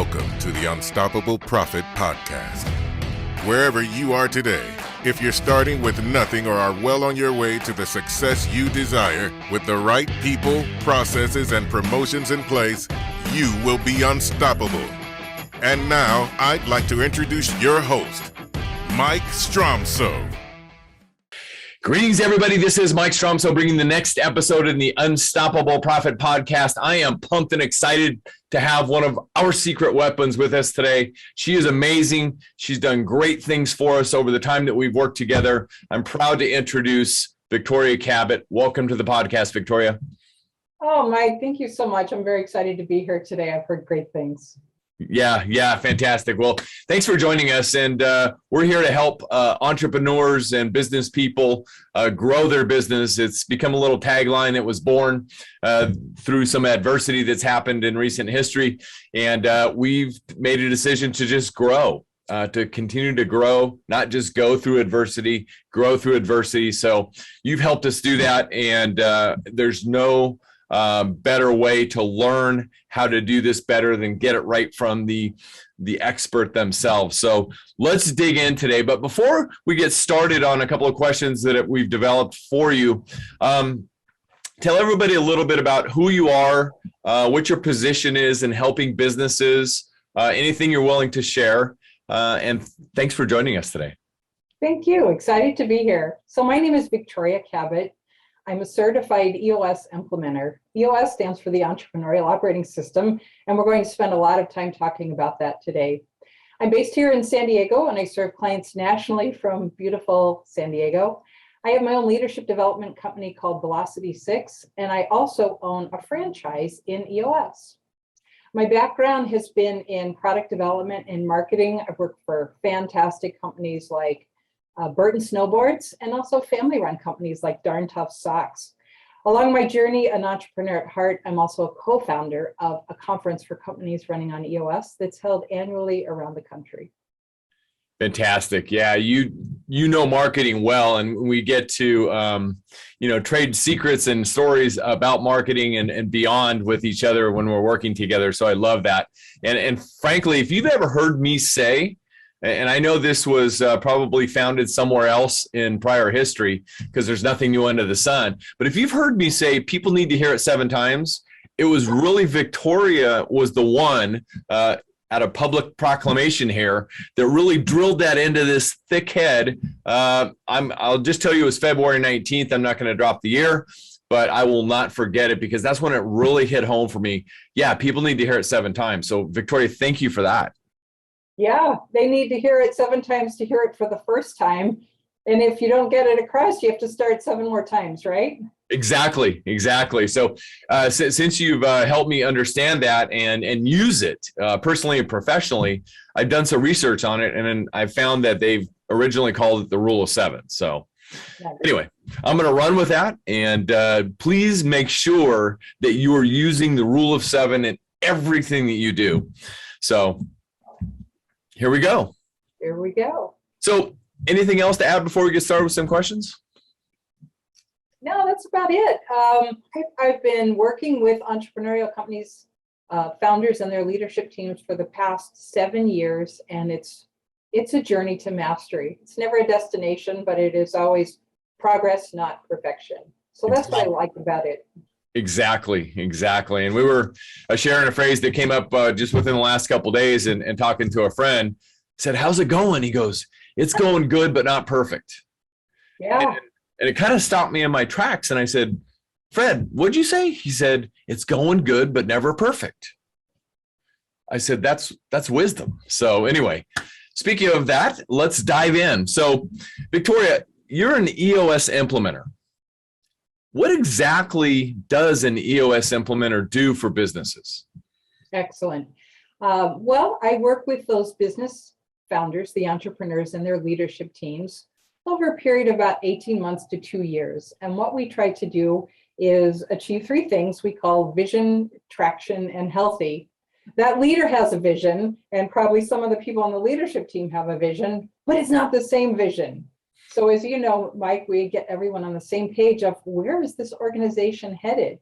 Welcome to the Unstoppable Profit Podcast. Wherever you are today, if you're starting with nothing or are well on your way to the success you desire, with the right people, processes, and promotions in place, you will be unstoppable. And now, I'd like to introduce your host, Mike Stromsoe. Greetings, everybody. This is Mike Stromsoe bringing the next episode in the Unstoppable Profit Podcast. I am pumped and excited to have one of our secret weapons with us today. She is amazing. She's done great things for us over the time that we've worked together. I'm proud to introduce Victoria Cabot. Welcome to the podcast, Victoria. Oh, Mike, thank you so much. I'm very excited to be here today. I've heard great things. Yeah, fantastic. Well, thanks for joining us. And we're here to help entrepreneurs and business people grow their business. It's become a little tagline that was born through some adversity that's happened in recent history. And we've made a decision to just grow, to continue to grow, not just go through adversity, grow through adversity. So you've helped us do that. And there's no better way to learn how to do this better than get it right from the expert themselves. So let's dig in today. But before we get started on a couple of questions that we've developed for you, tell everybody a little bit about who you are, what your position is in helping businesses, anything you're willing to share. And thanks for joining us today. Thank you. Excited to be here. So my name is Victoria Cabot. I'm a certified EOS implementer. EOS stands for the Entrepreneurial Operating System, and we're going to spend a lot of time talking about that today. I'm based here in San Diego, and I serve clients nationally from beautiful San Diego. I have my own leadership development company called Velocity6, and I also own a franchise in EOS. My background has been in product development and marketing. I've worked for fantastic companies like Burton Snowboards, and also family-run companies like Darn Tough Socks. Along my journey, an entrepreneur at heart, I'm also a co-founder of a conference for companies running on EOS that's held annually around the country. Fantastic. Yeah, you know marketing well, and we get to trade secrets and stories about marketing and beyond with each other when we're working together. So I love that. And frankly, if you've ever heard me say, and I know this was probably founded somewhere else in prior history because there's nothing new under the sun. But if you've heard me say people need to hear it 7 times, it was really Victoria was the one at a public proclamation here that really drilled that into this thick head. I'll just tell you it was February 19th. I'm not going to drop the year, but I will not forget it because that's when it really hit home for me. Yeah, people need to hear it 7 times. So Victoria, thank you for that. Yeah, they need to hear it 7 times to hear it for the first time. And if you don't get it across, you have to start 7 more times, right? Exactly. So since you've helped me understand that and use it personally and professionally, I've done some research on it, and then I found that they've originally called it the rule of 7. So anyway, I'm going to run with that. And please make sure that you are using the rule of 7 in everything that you do. So here we go. So anything else to add before we get started with some questions? No, that's about it. I've been working with entrepreneurial companies, founders and their leadership teams for the past 7 years, and it's a journey to mastery. It's never a destination, but it is always progress, not perfection. So that's what I like about it. Exactly. And we were sharing a phrase that came up just within the last couple of days and talking to a friend. Said, how's it going? He goes, it's going good, but not perfect. Yeah. And it kind of stopped me in my tracks. And I said, Fred, what'd you say? He said, it's going good, but never perfect. I said, that's wisdom. So anyway, speaking of that, let's dive in. So Victoria, you're an EOS implementer. What exactly does an EOS implementer do for businesses? Excellent. Well, I work with those business founders, the entrepreneurs and their leadership teams over a period of about 18 months to 2 years. And what we try to do is achieve 3 things we call vision, traction, and healthy. That leader has a vision, and probably some of the people on the leadership team have a vision, but it's not the same vision. So as you know, Mike, we get everyone on the same page of where is this organization headed?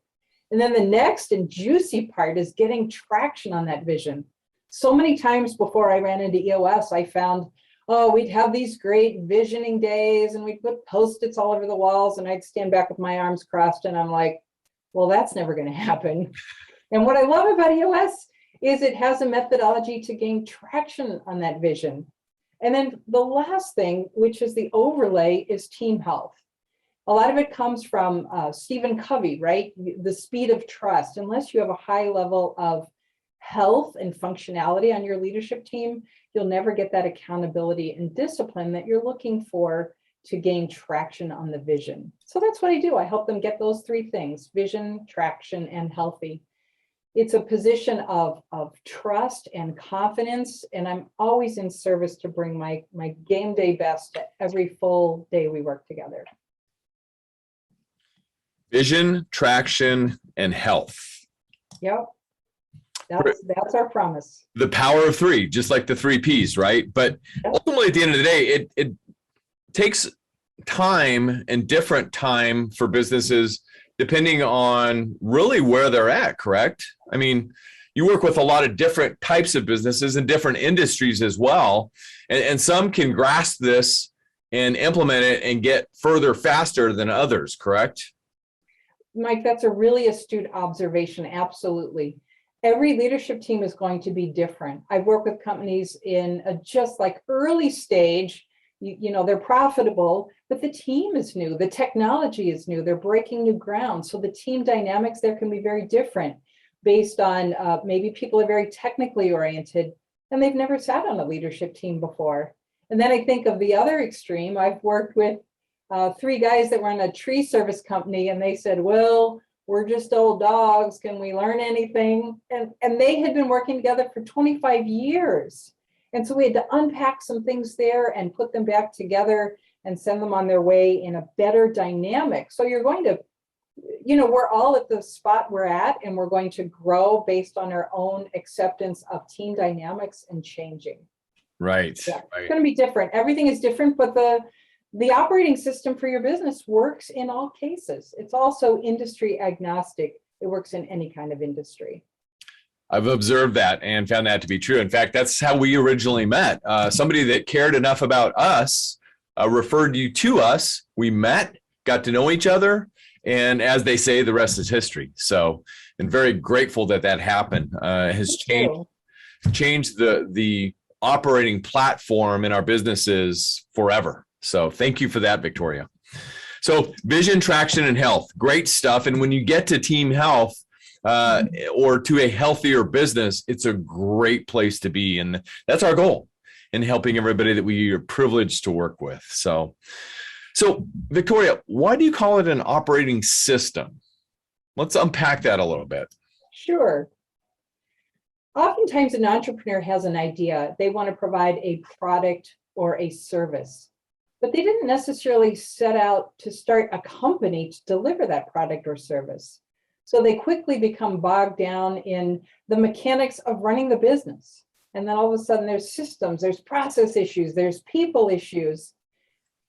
And then the next and juicy part is getting traction on that vision. So many times before I ran into EOS, I found, oh, we'd have these great visioning days and we'd put Post-its all over the walls and I'd stand back with my arms crossed and I'm like, well, that's never going to happen. And what I love about EOS is it has a methodology to gain traction on that vision. And then the last thing, which is the overlay, is team health. A lot of it comes from Stephen Covey, right? The speed of trust. Unless you have a high level of health and functionality on your leadership team, you'll never get that accountability and discipline that you're looking for to gain traction on the vision. So that's what I do. I help them get those three things: vision, traction, and healthy. It's a position of trust and confidence, and I'm always in service to bring my game day best to every full day we work together. Vision, traction, and health. Yep. That's our promise. The power of three, just like the 3 Ps, right? But ultimately, at the end of the day, it takes time and different time for businesses depending on really where they're at, correct? I mean, you work with a lot of different types of businesses and different industries as well. And some can grasp this and implement it and get further faster than others, correct? Mike, that's a really astute observation. Absolutely. Every leadership team is going to be different. I've worked with companies in a just like early stage, you know, they're profitable, but the team is new. The technology is new. They're breaking new ground. So the team dynamics there can be very different based on maybe people are very technically oriented and they've never sat on a leadership team before. And then I think of the other extreme. I've worked with 3 guys that were in a tree service company and they said, well, we're just old dogs. Can we learn anything? And they had been working together for 25 years. And so we had to unpack some things there and put them back together and send them on their way in a better dynamic. So you're going to, you know, we're all at the spot we're at, and we're going to grow based on our own acceptance of team dynamics and changing. Right. Yeah, right. It's going to be different. Everything is different, but the operating system for your business works in all cases. It's also industry agnostic. It works in any kind of industry. I've observed that and found that to be true. In fact, that's how we originally met. Somebody that cared enough about us referred you to us. We met, got to know each other, and as they say, the rest is history. So, and very grateful that that happened. Has changed the operating platform in our businesses forever. So thank you for that, Victoria. So vision, traction, and health, great stuff. And when you get to team health or to a healthier business, it's a great place to be. And that's our goal in helping everybody that we are privileged to work with. So Victoria, why do you call it an operating system? Let's unpack that a little bit. Sure. Oftentimes an entrepreneur has an idea. They want to provide a product or a service, but they didn't necessarily set out to start a company to deliver that product or service. So they quickly become bogged down in the mechanics of running the business. And then all of a sudden there's systems, there's process issues, there's people issues.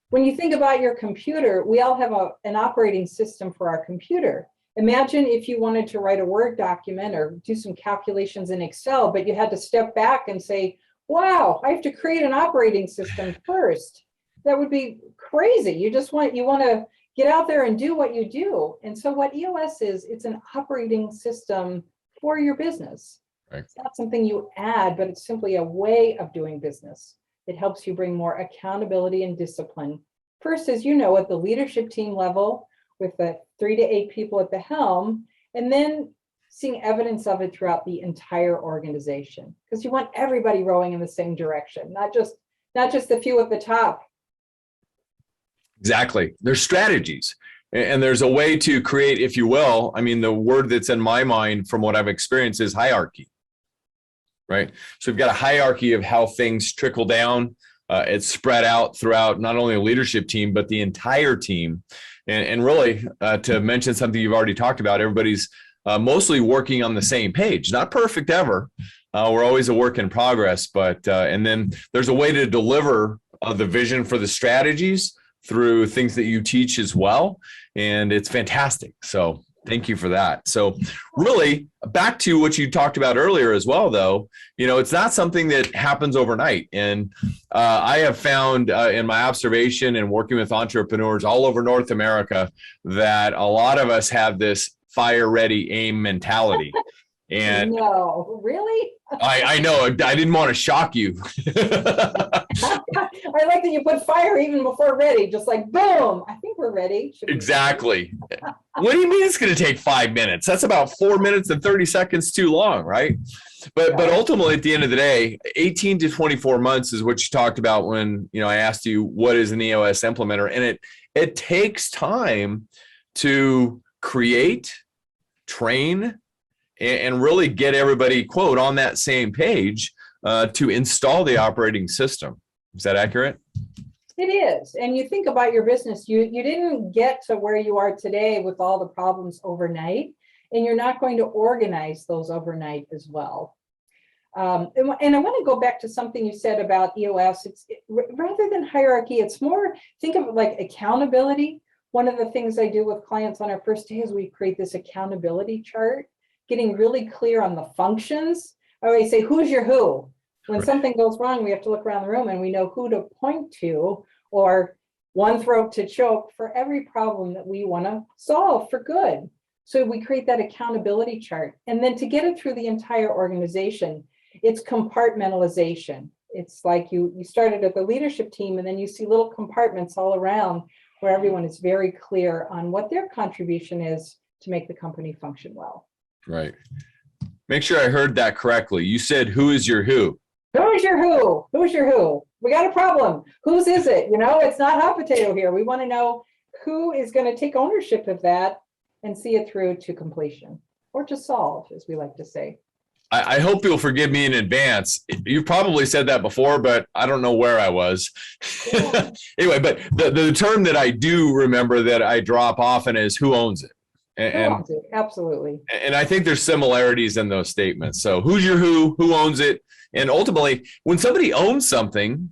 When you think about your computer, we all have an operating system for our computer. Imagine if you wanted to write a Word document or do some calculations in Excel, but you had to step back and say, wow, I have to create an operating system first. That would be crazy. You want to get out there and do what you do. And so what EOS is, it's an operating system for your business. Right. It's not something you add, but it's simply a way of doing business. It helps you bring more accountability and discipline. First, as you know, at the leadership team level, with the 3 to 8 people at the helm, and then seeing evidence of it throughout the entire organization. Because you want everybody rowing in the same direction, not just the few at the top. Exactly. There's strategies and there's a way to create, if you will, I mean, the word that's in my mind from what I've experienced is hierarchy, right? So we've got a hierarchy of how things trickle down. It's spread out throughout not only a leadership team, but the entire team. And really, to mention something you've already talked about, everybody's mostly working on the same page. Not perfect ever. We're always a work in progress, but and then there's a way to deliver the vision for the strategies through things that you teach as well. And it's fantastic. So Thank you for that. So really back to what you talked about earlier as well, though, it's not something that happens overnight. And I have found in my observation and working with entrepreneurs all over North America that a lot of us have this fire ready aim mentality. And no, really? I know, I didn't want to shock you. I like that you put fire even before ready, just like boom, I think we're ready. Exactly. What do you mean it's going to take 5 minutes? That's about 4 minutes and 30 seconds too long, right? But ultimately, at the end of the day, 18 to 24 months is what you talked about when I asked you what is an EOS implementer, and it takes time to create, train, and really get everybody, quote, on that same page to install the operating system. Is that accurate? It is. And you think about your business, you didn't get to where you are today with all the problems overnight, and you're not going to organize those overnight as well. And I want to go back to something you said about EOS. Rather than hierarchy, it's more, think of it like accountability. One of the things I do with clients on our first day is we create this accountability chart, getting really clear on the functions. I always say, who's your who? When something goes wrong, we have to look around the room and we know who to point to, or one throat to choke for every problem that we want to solve for good. So we create that accountability chart. And then to get it through the entire organization, it's compartmentalization. It's like you started at the leadership team, and then you see little compartments all around where everyone is very clear on what their contribution is to make the company function well. Right. Make sure I heard that correctly. You said, who is your who? Who's your who? Who's your who? We got a problem. Whose is it? It's not hot potato here. We want to know who is going to take ownership of that and see it through to completion, or to solve, as we like to say. I hope you'll forgive me in advance. You probably said that before, but I don't know where I was. Yeah. Anyway, but the term that I do remember that I drop often is who owns it. And absolutely. And I think there's similarities in those statements. So who's your who owns it? And ultimately, when somebody owns something,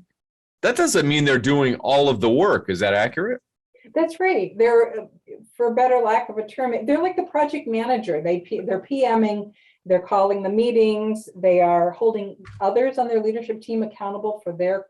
that doesn't mean they're doing all of the work. Is that accurate? That's right. They're, for better lack of a term, they're like the project manager. They're PMing, they're calling the meetings, they are holding others on their leadership team accountable for their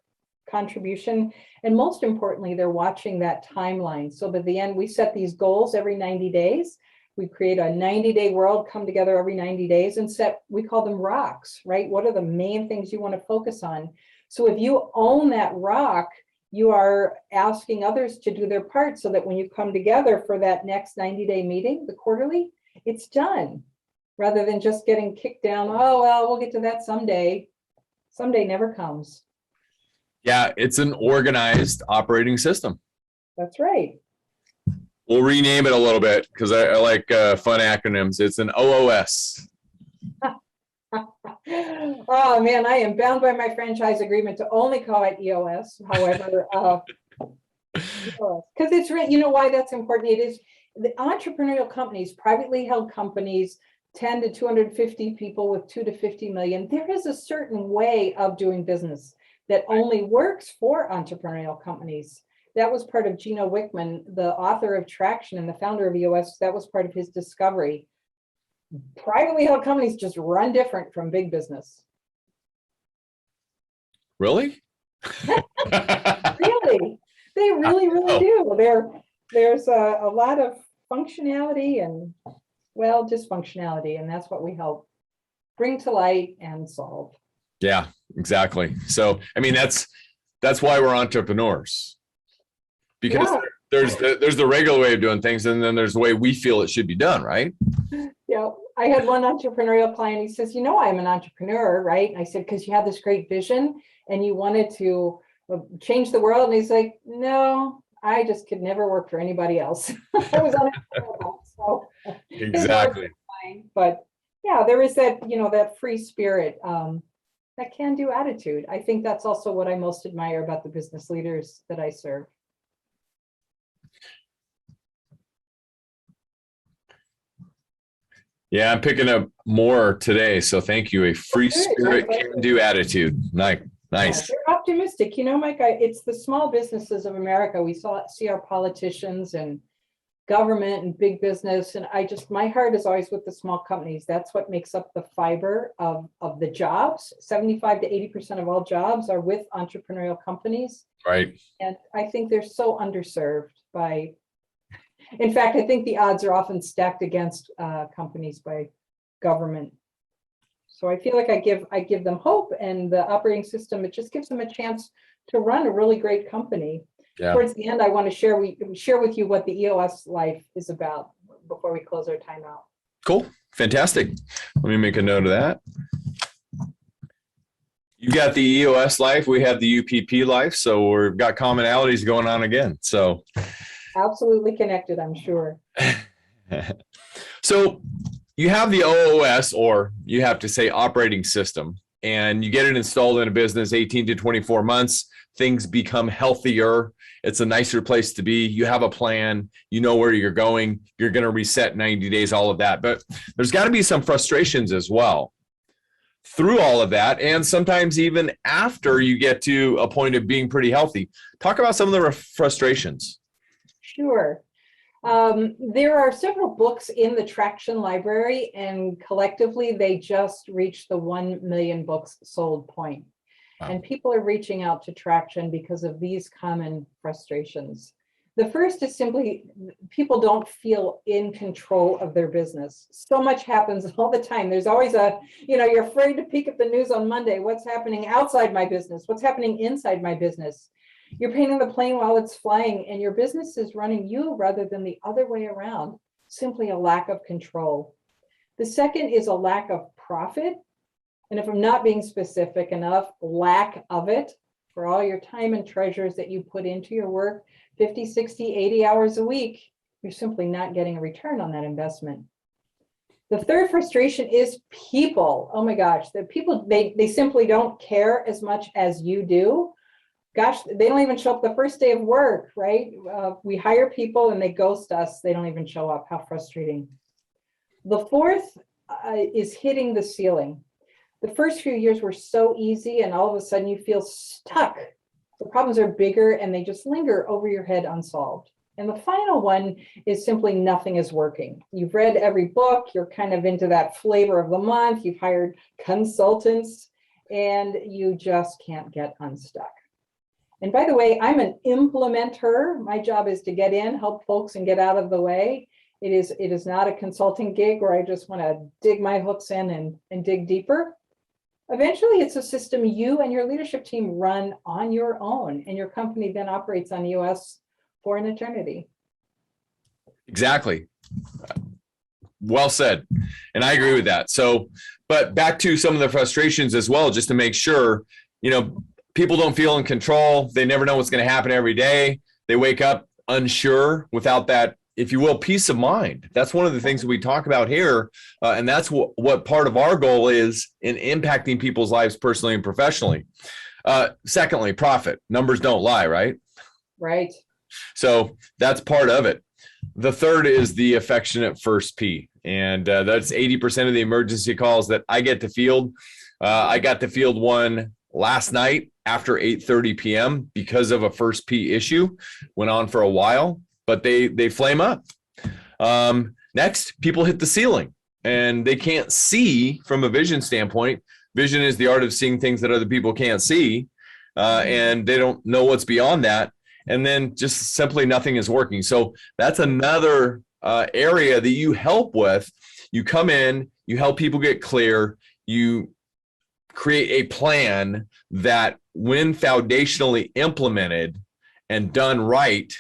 contribution. And most importantly, they're watching that timeline. So by the end, we set these goals every 90 days. We create a 90-day world, come together every 90 days and set, we call them rocks, right? What are the main things you want to focus on? So if you own that rock, you are asking others to do their part so that when you come together for that next 90-day meeting, the quarterly, it's done. Rather than just getting kicked down, oh, well, we'll get to that someday. Someday never comes. Yeah, it's an organized operating system. That's right. We'll rename it a little bit because I like fun acronyms. It's an OOS. Oh, man, I am bound by my franchise agreement to only call it EOS. However, because it's really, you know why that's important? It is the entrepreneurial companies, privately held companies, 10 to 250 people with 2 to 50 million. There is a certain way of doing business that only works for entrepreneurial companies. That was part of Gino Wickman, the author of Traction and the founder of EOS. That was part of his discovery. Privately held companies just run different from big business. Really? Really? They really do. There's a lot of functionality and, well, dysfunctionality, and that's what we help bring to light and solve. Yeah, exactly. So, I mean, that's why we're entrepreneurs. Because there's the regular way of doing things, and then there's the way we feel it should be done, right? Yeah, I had one entrepreneurial client. He says, I'm an entrepreneur, right? I said, because you have this great vision and you wanted to change the world. And he's like, no, I just could never work for anybody else. I was unemployable, so exactly. But yeah, there is that, that free spirit, that can-do attitude. I think that's also what I most admire about the business leaders that I serve. Yeah, I'm picking up more today. So thank you. A free spirit, can-do attitude. Nice. Yeah, they're optimistic. Mike, it's the small businesses of America. We see our politicians and government and big business. And my heart is always with the small companies. That's what makes up the fiber of the jobs. 75 to 80% of all jobs are with entrepreneurial companies. Right. And I think they're so underserved in fact, I think the odds are often stacked against companies by government. So I feel like I give them hope, and the operating system, it just gives them a chance to run a really great company. Yeah. Towards the end, I want to share with you what the EOS life is about before we close our time out. Cool. Fantastic. Let me make a note of that. You got the EOS life. We have the UPP life. So we've got commonalities going on again. So absolutely connected, I'm sure. So you have the OOS, or you have to say operating system, and you get it installed in a business 18 to 24 months. Things become healthier. It's a nicer place to be. You have a plan. You know where you're going. You're going to reset 90 days, all of that. But there's got to be some frustrations as well through all of that, and sometimes even after you get to a point of being pretty healthy. Talk about some of the frustrations. Sure. There are several books in the Traction Library, and collectively they just reached the 1 million books sold point. Wow. And people are reaching out to Traction because of these common frustrations. The first is simply people don't feel in control of their business. So much happens all the time. There's always you're afraid to peek at the news on Monday. What's happening outside my business? What's happening inside my business? You're painting the plane while it's flying, and your business is running you rather than the other way around. Simply a lack of control. The second is a lack of profit. And if I'm not being specific enough, lack of it for all your time and treasures that you put into your work, 50, 60, 80 hours a week, you're simply not getting a return on that investment. The third frustration is people. Oh my gosh, the people, they simply don't care as much as you do. Gosh, they don't even show up the first day of work, right? We hire people and they ghost us. They don't even show up. How frustrating. The fourth is hitting the ceiling. The first few years were so easy, and all of a sudden you feel stuck. The problems are bigger and they just linger over your head unsolved. And the final one is simply nothing is working. You've read every book, you're kind of into that flavor of the month, you've hired consultants, and you just can't get unstuck. And by the way, I'm an implementer. My job is to get in, help folks, and get out of the way. It is not a consulting gig where I just want to dig my hooks in and dig deeper. Eventually, it's a system you and your leadership team run on your own, and your company then operates on EOS for an eternity. Exactly. Well said. And I agree with that. So, but back to some of the frustrations as well, just to make sure, people don't feel in control. They never know what's going to happen every day. They wake up unsure without that, if you will, peace of mind. That's one of the things that we talk about here. And that's what part of our goal is in impacting people's lives personally and professionally. Secondly, profit. Numbers don't lie, right? Right. So that's part of it. The third is the affectionate first P. And that's 80% of the emergency calls that I get to field. I got to field one last night after 8:30 p.m. because of a first P issue. Went on for a while, but they flame up. Next, people hit the ceiling and they can't see from a vision standpoint. Vision is the art of seeing things that other people can't see, and they don't know what's beyond that. And then just simply nothing is working. So that's another area that you help with. You come in, you help people get clear, you create a plan that when foundationally implemented and done right,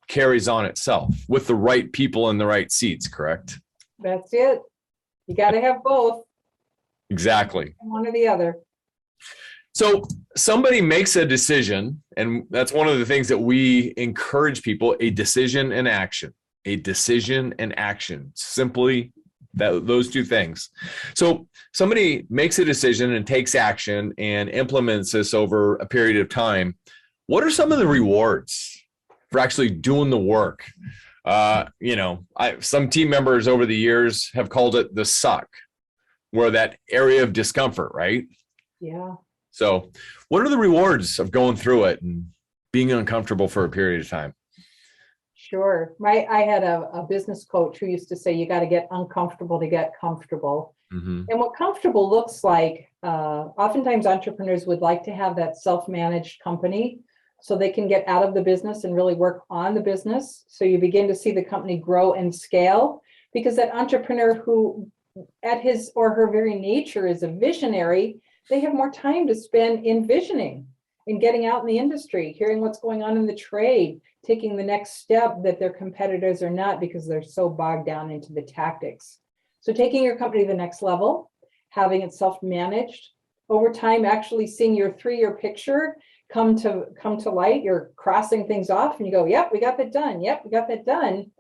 carries on itself with the right people in the right seats, correct? That's it. You got to have both. Exactly. One or the other. So somebody makes a decision, and that's one of the things that we encourage people, a decision and action, a decision and action, simply those two things. So somebody makes a decision and takes action and implements this over a period of time. What are some of the rewards for actually doing the work? Some team members over the years have called it the suck, where that area of discomfort, right? Yeah. So what are the rewards of going through it and being uncomfortable for a period of time? Sure. I had a business coach who used to say, you got to get uncomfortable to get comfortable. Mm-hmm. And what comfortable looks like, oftentimes entrepreneurs would like to have that self-managed company so they can get out of the business and really work on the business. So you begin to see the company grow and scale, because that entrepreneur who at his or her very nature is a visionary, they have more time to spend envisioning and getting out in the industry, hearing what's going on in the trade, taking the next step that their competitors are not, because they're so bogged down into the tactics. So taking your company to the next level, having it self-managed, over time actually seeing your 3-year picture come to light. You're crossing things off and you go, yep, we got that done. Yep, we got that done.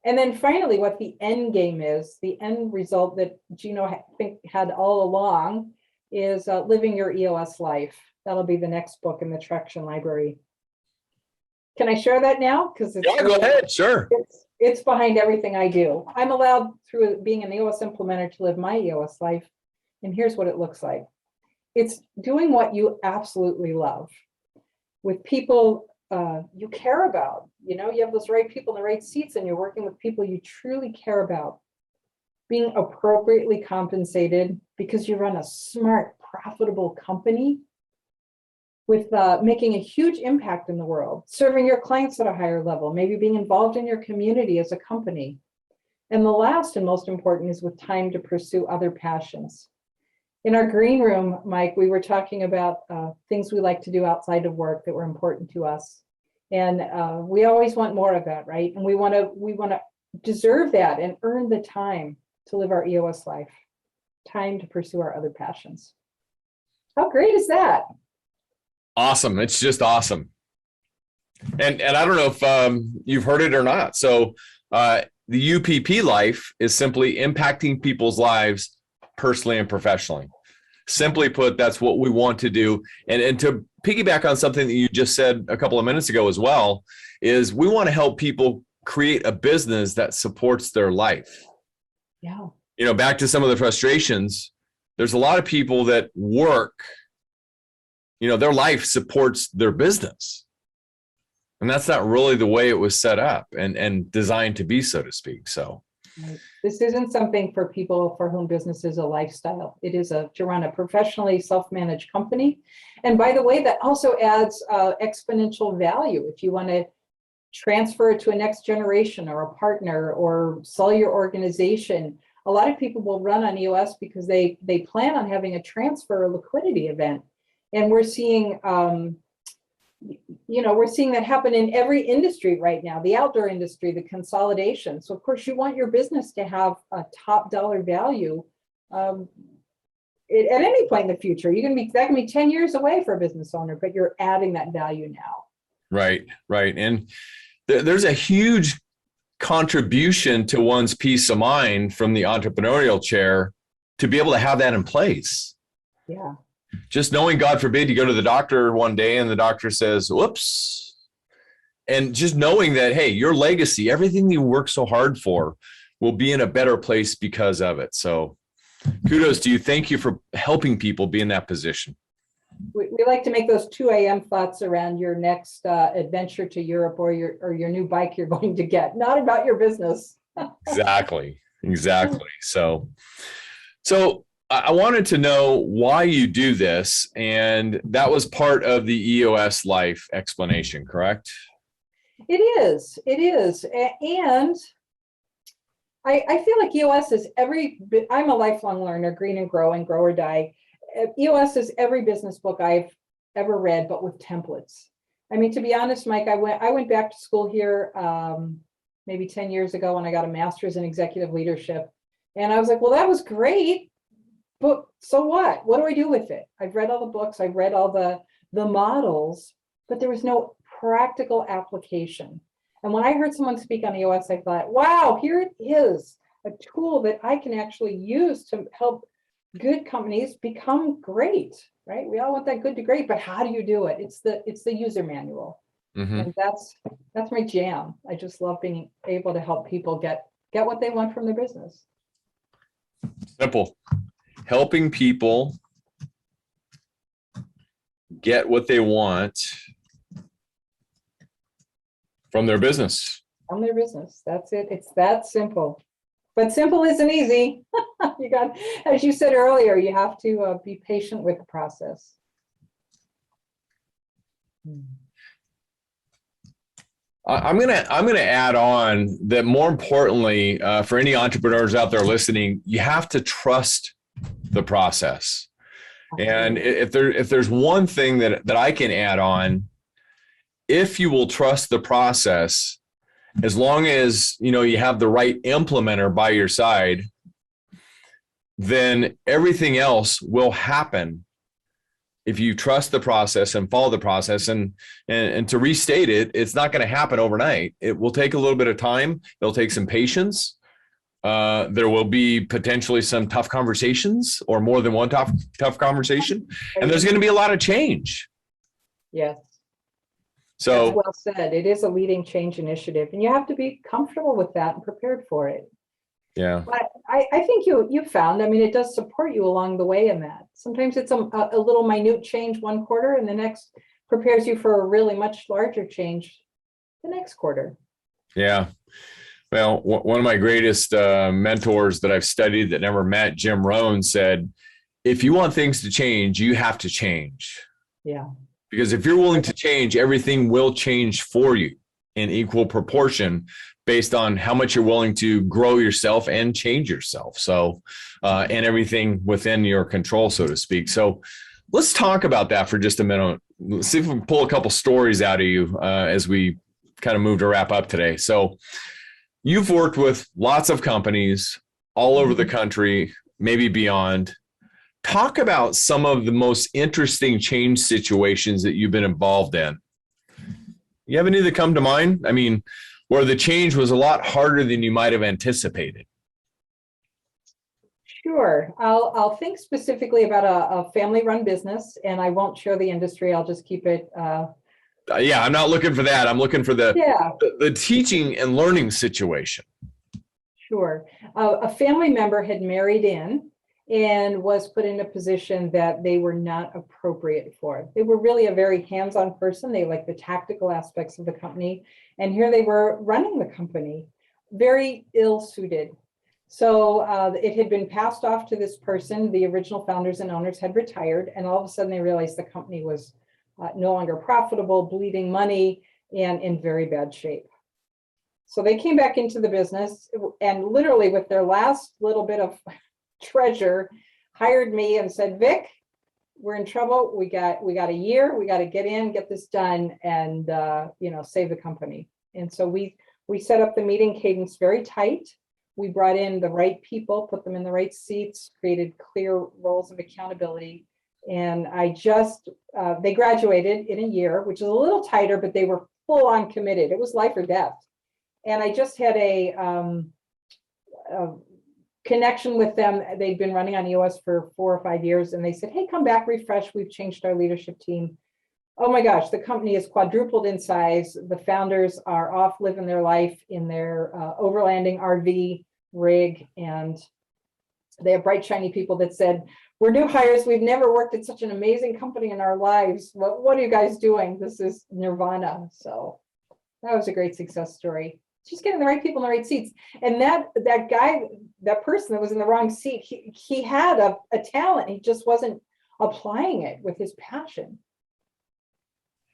And then finally, what the end game is, the end result that Gino I think had all along is living your EOS life. That'll be the next book in the Traction Library. Can I share that now? Because Yeah, go ahead. Sure. It's behind everything I do. I'm allowed through being an EOS implementer to live my EOS life. And here's what it looks like. It's doing what you absolutely love with people you care about. You know, you have those right people in the right seats and you're working with people you truly care about. Being appropriately compensated because you run a smart, profitable company with making a huge impact in the world, serving your clients at a higher level, maybe being involved in your community as a company. And the last and most important is with time to pursue other passions. In our green room, Mike, we were talking about things we like to do outside of work that were important to us. And we always want more of that, right? And we want to deserve that and earn the time to live our EOS life, time to pursue our other passions. How great is that? Awesome. It's just awesome. And I don't know if you've heard it or not. So the UPP life is simply impacting people's lives personally and professionally. Simply put, that's what we want to do. And to piggyback on something that you just said a couple of minutes ago as well, is we want to help people create a business that supports their life. Yeah. You know, back to some of the frustrations, there's a lot of people that work, you know, their life supports their business. And that's not really the way it was set up and designed to be, so to speak. So right. This isn't something for people for whom business is a lifestyle. It is to run a professionally self-managed company. And by the way, that also adds exponential value. If you want to transfer it to a next generation or a partner or sell your organization, a lot of people will run on EOS because they plan on having a transfer or liquidity event. And we're seeing, we're seeing that happen in every industry right now, the outdoor industry, the consolidation. So of course you want your business to have a top dollar value at any point in the future. That can be 10 years away for a business owner, but you're adding that value now. Right. And there's a huge contribution to one's peace of mind from the entrepreneurial chair to be able to have that in place. Yeah. Just knowing, God forbid, you go to the doctor one day and the doctor says, whoops. And just knowing that, hey, your legacy, everything you work so hard for will be in a better place because of it. So kudos to you. Thank you for helping people be in that position. We like to make those 2 a.m. thoughts around your next adventure to Europe or your new bike you're going to get, not about your business. Exactly. So I wanted to know why you do this, and that was part of the EOS life explanation, correct? It is. And I feel like EOS is I'm a lifelong learner, green and grow or die. EOS is every business book I've ever read, but with templates. I mean, to be honest, Mike, I went back to school here maybe 10 years ago when I got a master's in executive leadership. And I was like, well, that was great, but so what? What do I do with it? I've read all the books, I've read all the models, but there was no practical application. And when I heard someone speak on EOS, I thought, wow, here it is, a tool that I can actually use to help good companies become great, right? We all want that good to great, but how do you do it? It's the user manual. Mm-hmm. And that's my jam. I just love being able to help people get what they want from their business. Simple. Helping people get what they want from their business. Run their business. That's it. It's that simple. But simple isn't easy. You got, as you said earlier, you have to be patient with the process. I'm gonna add on that more importantly, for any entrepreneurs out there listening, you have to trust the process. And if there's one thing that I can add on, if you will trust the process, as long as you have the right implementer by your side, then everything else will happen if you trust the process and follow the process. And to restate it, it's not going to happen overnight. It will take a little bit of time. It'll take some patience. There will be potentially some tough conversations, or more than one tough conversation. And there's going to be a lot of change. Yes. So that's well said. It is a leading change initiative, and you have to be comfortable with that and prepared for it. Yeah. But I think you found, I mean, it does support you along the way in that. Sometimes it's a little minute change one quarter, and the next prepares you for a really much larger change the next quarter. Yeah. Well, one of my greatest mentors that I've studied that never met, Jim Rohn, said, if you want things to change, you have to change. Yeah. Because if you're willing to change, everything will change for you in equal proportion based on how much you're willing to grow yourself and change yourself. So, and everything within your control, so to speak. So let's talk about that for just a minute. Let's see if we can pull a couple stories out of you as we kind of move to wrap up today. So you've worked with lots of companies all over the country, maybe beyond. Talk about some of the most interesting change situations that you've been involved in. You have any that come to mind? I mean, where the change was a lot harder than you might have anticipated. Sure. I'll think specifically about a family-run business, and I won't share the industry. I'll just keep it. Yeah, I'm not looking for that. I'm looking for the teaching and learning situation. Sure. A family member had married in and was put in a position that they were not appropriate for. They were really a very hands-on person. They liked the tactical aspects of the company. And here they were running the company, very ill-suited. So it had been passed off to this person. The original founders and owners had retired, and all of a sudden they realized the company was no longer profitable, bleeding money, and in very bad shape. So they came back into the business and literally with their last little bit of treasure hired me and said, Vic, we're in trouble. We got a year. We got to get this done and save the company. And so we set up the meeting cadence very tight. We brought in the right people, put them in the right seats, created clear roles of accountability. And they graduated in a year, which is a little tighter, but they were full on committed. It was life or death. And I just had a connection with them. They'd been running on EOS for 4 or 5 years, and they said, hey, come back, refresh. We've changed our leadership team. Oh my gosh, the company is quadrupled in size. The founders are off living their life in their overlanding RV rig, and they have bright, shiny people that said, we're new hires. We've never worked at such an amazing company in our lives. What are you guys doing? This is nirvana. So that was a great success story. Just getting the right people in the right seats. And that guy, that person that was in the wrong seat, he had a talent. He just wasn't applying it with his passion.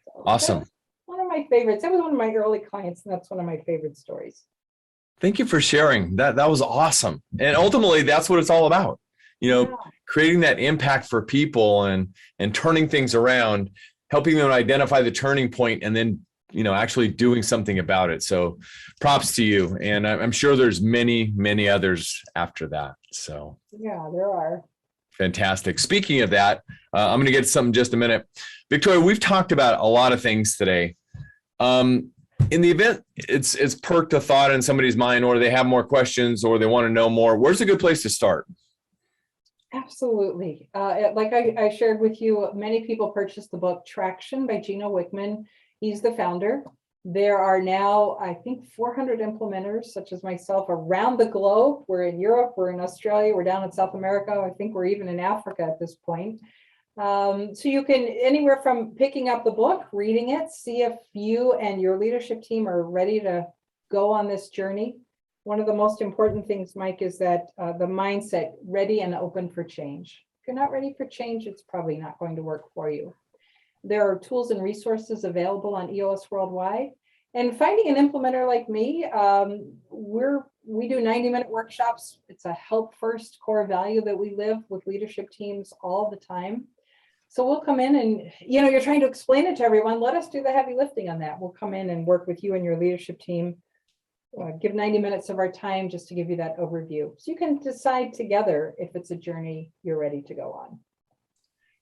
So awesome. One of my favorites. That was one of my early clients, and that's one of my favorite stories. Thank you for sharing. That was awesome. And ultimately, that's what it's all about. Creating that impact for people and turning things around, helping them identify the turning point, and then actually doing something about it. So props to you. And I'm sure there's many, many others after that. So yeah, there are. Fantastic. Speaking of that, I'm going to get some in just a minute. Victoria, we've talked about a lot of things today. In the event it's perked a thought in somebody's mind, or they have more questions, or they want to know more, where's a good place to start? Absolutely. Like I shared with you, many people purchased the book Traction by Gino Wickman. He's the founder. There are now, I think, 400 implementers, such as myself, around the globe. We're in Europe, we're in Australia, we're down in South America. I think we're even in Africa at this point. So you can, anywhere from picking up the book, reading it, see if you and your leadership team are ready to go on this journey, one of the most important things, Mike, is that the mindset, ready and open for change. If you're not ready for change, it's probably not going to work for you. There are tools and resources available on EOS Worldwide. And finding an implementer like me, we do 90-minute workshops. It's a help first core value that we live with leadership teams all the time. So we'll come in and, you're trying to explain it to everyone. Let us do the heavy lifting on that. We'll come in and work with you and your leadership team. Give 90 minutes of our time just to give you that overview. So you can decide together if it's a journey you're ready to go on.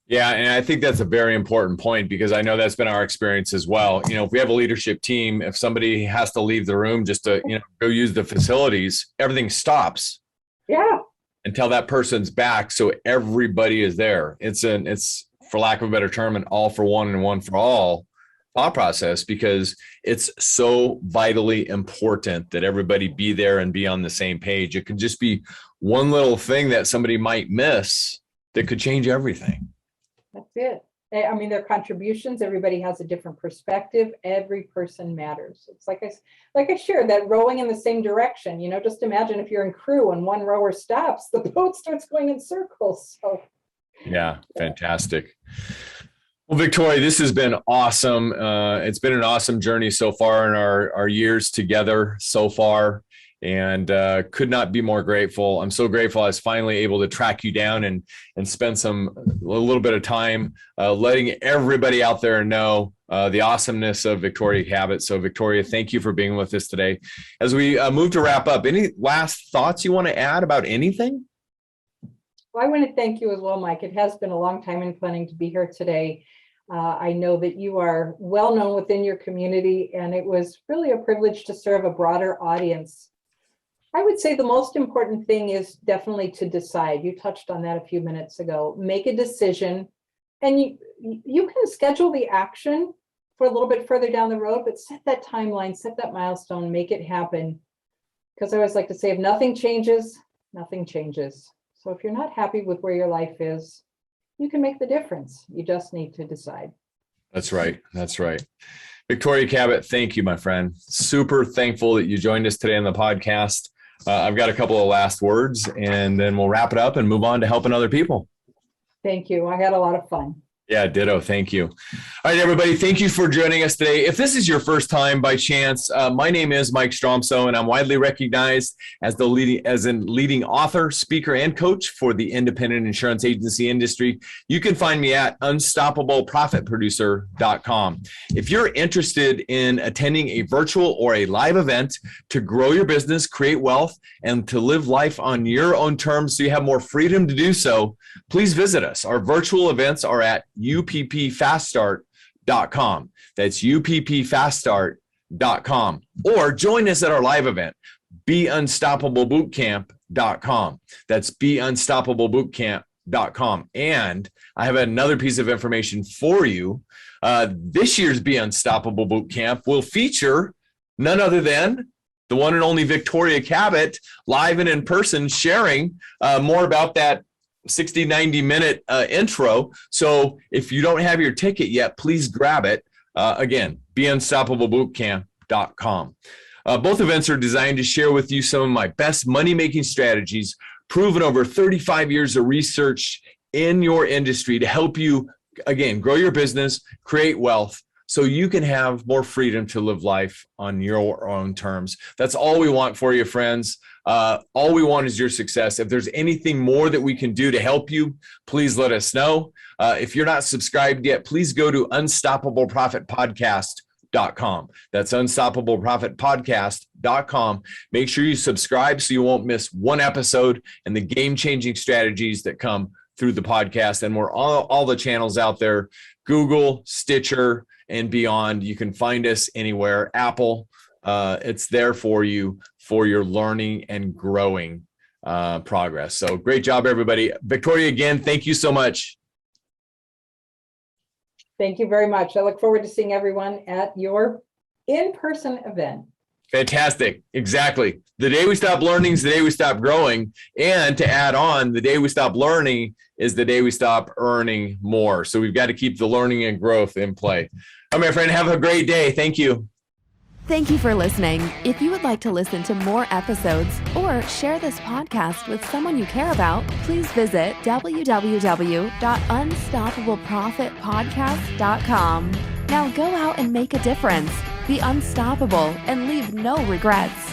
Yeah, and I think that's a very important point, because I know that's been our experience as well. If we have a leadership team, if somebody has to leave the room just to, go use the facilities, everything stops. Yeah. Until that person's back, so everybody is there. It's for lack of a better term, an all for one and one for all thought process, because it's so vitally important that everybody be there and be on the same page. It could just be one little thing that somebody might miss that could change everything. That's it. I mean, their contributions, everybody has a different perspective. Every person matters. It's like I shared, that rowing in the same direction. Just imagine if you're in crew and one rower stops, the boat starts going in circles. So yeah, fantastic. Well, Victoria, this has been awesome. It's been an awesome journey so far in our years together so far, and could not be more grateful. I'm so grateful I was finally able to track you down and spend a little bit of time letting everybody out there know the awesomeness of Victoria Cabot. So Victoria, thank you for being with us today. As we move to wrap up, any last thoughts you want to add about anything? Well, I want to thank you as well, Mike. It has been a long time in planning to be here today. I know that you are well known within your community, and it was really a privilege to serve a broader audience. I would say the most important thing is definitely to decide. You touched on that a few minutes ago. Make a decision, and you can schedule the action for a little bit further down the road, but set that timeline, set that milestone, make it happen. Because I always like to say, if nothing changes, nothing changes. So if you're not happy with where your life is, you can make the difference. You just need to decide. That's right. That's right. Victoria Cabot, thank you, my friend. Super thankful that you joined us today on the podcast. I've got a couple of last words, and then we'll wrap it up and move on to helping other people. Thank you. I had a lot of fun. Yeah, ditto. Thank you. All right, everybody. Thank you for joining us today. If this is your first time by chance, my name is Mike Stromsoe, and I'm widely recognized as a leading author, speaker, and coach for the independent insurance agency industry. You can find me at unstoppableprofitproducer.com. If you're interested in attending a virtual or a live event to grow your business, create wealth, and to live life on your own terms so you have more freedom to do so, please visit us. Our virtual events are at uppfaststart.com. That's uppfaststart.com. Or join us at our live event, beunstoppablebootcamp.com. That's beunstoppablebootcamp.com. And I have another piece of information for you. This year's Be Unstoppable Bootcamp will feature none other than the one and only Victoria Cabot, live and in person, sharing more about that 60, 90-minute intro. So if you don't have your ticket yet, please grab it. Again, beunstoppablebootcamp.com. Both events are designed to share with you some of my best money-making strategies, proven over 35 years of research in your industry to help you, again, grow your business, create wealth, so you can have more freedom to live life on your own terms. That's all we want for you, friends. All we want is your success. If there's anything more that we can do to help you, please let us know. If you're not subscribed yet, please go to unstoppableprofitpodcast.com. That's unstoppableprofitpodcast.com. Make sure you subscribe so you won't miss one episode and the game-changing strategies that come through the podcast. And we're all the channels out there, Google, Stitcher, and beyond. You can find us anywhere. Apple, it's there for you for your learning and growing progress. So great job, everybody. Victoria, again, thank you so much. Thank you very much. I look forward to seeing everyone at your in-person event. Fantastic. Exactly. The day we stop learning is the day we stop growing. And to add on, the day we stop learning is the day we stop earning more. So we've got to keep the learning and growth in play. All right, my friend, have a great day. Thank you. Thank you for listening. If you would like to listen to more episodes or share this podcast with someone you care about, please visit www.unstoppableprofitpodcast.com. Now go out and make a difference. Be unstoppable and leave no regrets.